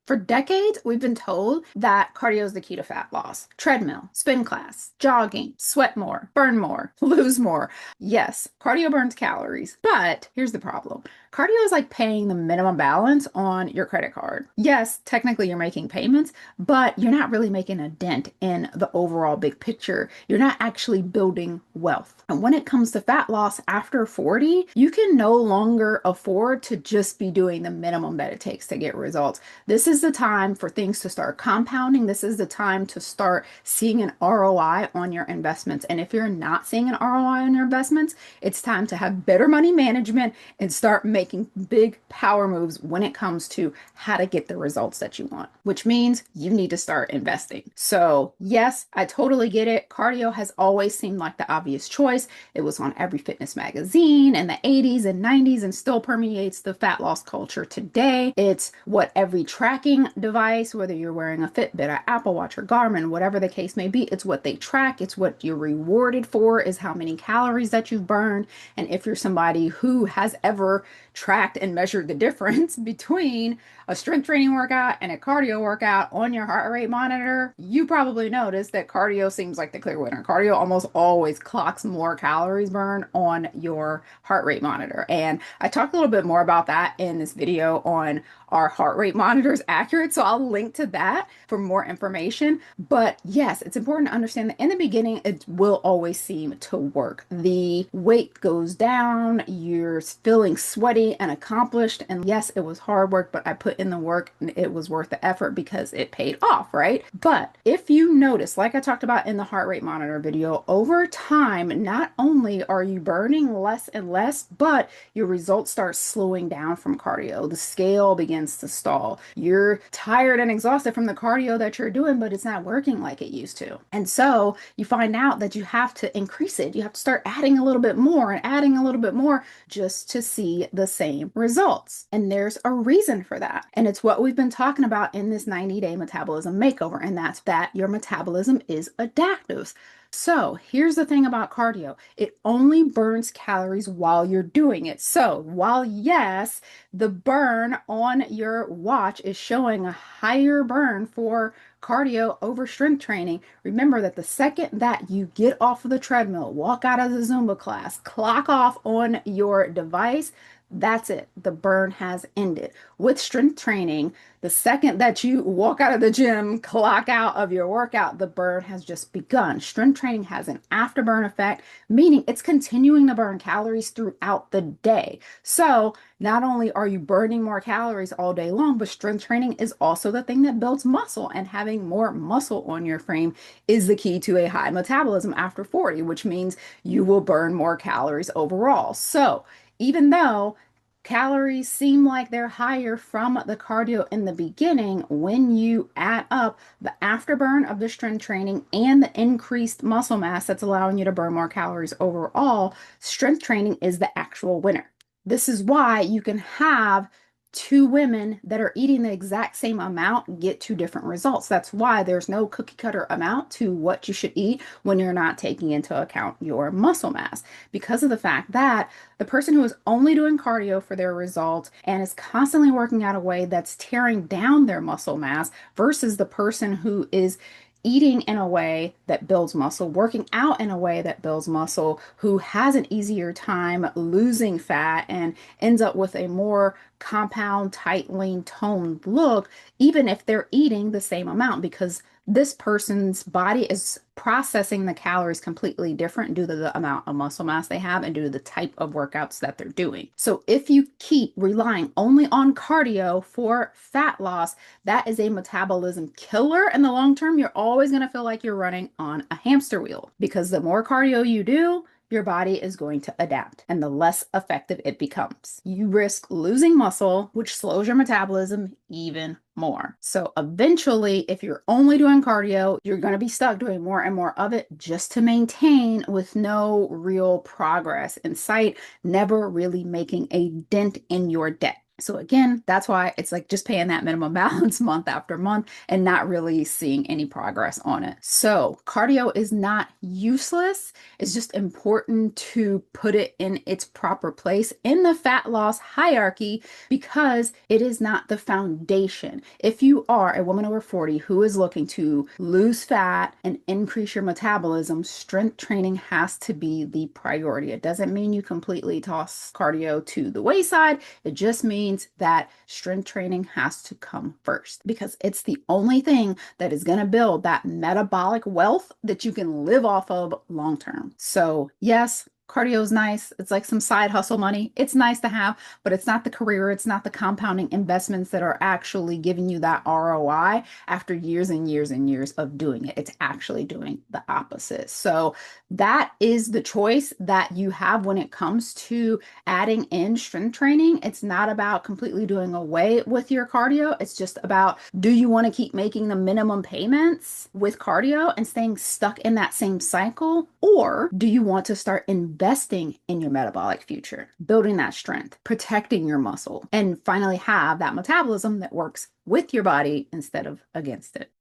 For decades, we've been told that cardio is the key to fat loss. Treadmill, spin class, jogging, sweat more, burn more, lose more. Yes, cardio burns calories, but here's the problem. Cardio is like paying the minimum balance on your credit card. Yes, technically you're making payments, but you're not really making a dent in the overall big picture. You're not actually building wealth. And when it comes to fat loss after 40, you can no longer afford to just be doing the minimum that it takes to get results. This is the time for things to start compounding. This is the time to start seeing an ROI on your investments. And if you're not seeing an ROI on your investments, it's time to have better money management and start making big power moves when it comes to how to get the results that you want, which means you need to start investing. So yes, I totally get it. Cardio has always seemed like the obvious choice. It was on every fitness magazine in the 80s and 90s and still permeates the fat loss culture today. It's what every tracking device, whether you're wearing a Fitbit, an Apple Watch, or Garmin, whatever the case may be, it's what they track. It's what you're rewarded for, is how many calories that you've burned. And if you're somebody who has ever tracked and measured the difference between a strength training workout and a cardio workout on your heart rate monitor, you probably noticed that cardio seems like the clear winner. Cardio almost always clocks more calories burned on your heart rate monitor. And I talked a little bit more about that in this video on our heart rate monitors accurate. So I'll link to that for more information. But yes, it's important to understand that in the beginning, it will always seem to work. The weight goes down, you're feeling sweaty and accomplished. And yes, it was hard work, but I put in the work and it was worth the effort because it paid off, right? But if you notice, like I talked about in the heart rate monitor video, over time, not only are you burning less and less, but your results start slowing down from cardio. The scale begins to stall. You're tired and exhausted from the cardio that you're doing, but it's not working like it used to. And so you find out that you have to increase it. You have to start adding a little bit more and adding a little bit more just to see the same results. And there's a reason for that. And it's what we've been talking about in this 90-day metabolism makeover. And that's that your metabolism is adaptive. So here's the thing about cardio. It only burns calories while you're doing it. So while yes, the burn on your watch is showing a higher burn for cardio over strength training, remember that the second that you get off of the treadmill, walk out of the Zumba class, clock off on your device, that's it. The burn has ended. With strength training, the second that you walk out of the gym, clock out of your workout, the burn has just begun. Strength training has an afterburn effect, meaning it's continuing to burn calories throughout the day. So not only are you burning more calories all day long, but strength training is also the thing that builds muscle, and having more muscle on your frame is the key to a high metabolism after 40, which means you will burn more calories overall. So even though calories seem like they're higher from the cardio in the beginning, when you add up the afterburn of the strength training and the increased muscle mass that's allowing you to burn more calories overall, strength training is the actual winner. This is why you can have two women that are eating the exact same amount get two different results. That's why there's no cookie cutter amount to what you should eat when you're not taking into account your muscle mass, because of the fact that the person who is only doing cardio for their results and is constantly working out a way that's tearing down their muscle mass versus the person who is eating in a way that builds muscle, working out in a way that builds muscle, who has an easier time losing fat and ends up with a more compound, tight, lean, toned look, even if they're eating the same amount, because this person's body is processing the calories completely different due to the amount of muscle mass they have and due to the type of workouts that they're doing. So if you keep relying only on cardio for fat loss, that is a metabolism killer. In the long term, you're always going to feel like you're running on a hamster wheel, because the more cardio you do, your body is going to adapt, and the less effective it becomes. You risk losing muscle, which slows your metabolism even more. So eventually, if you're only doing cardio, you're going to be stuck doing more and more of it just to maintain, with no real progress in sight, never really making a dent in your debt. So again, that's why it's like just paying that minimum balance month after month and not really seeing any progress on it. So cardio is not useless. It's just important to put it in its proper place in the fat loss hierarchy because it is not the foundation. If you are a woman over 40 who is looking to lose fat and increase your metabolism, strength training has to be the priority. It doesn't mean you completely toss cardio to the wayside. It just means that strength training has to come first because it's the only thing that is going to build that metabolic wealth that you can live off of long term. So, yes, cardio is nice. It's like some side hustle money. It's nice to have, but it's not the career. It's not the compounding investments that are actually giving you that ROI after years and years and years of doing it. It's actually doing the opposite. So that is the choice that you have when it comes to adding in strength training. It's not about completely doing away with your cardio. It's just about, do you want to keep making the minimum payments with cardio and staying stuck in that same cycle? Or do you want to start investing in your metabolic future, building that strength, protecting your muscle, and finally have that metabolism that works with your body instead of against it?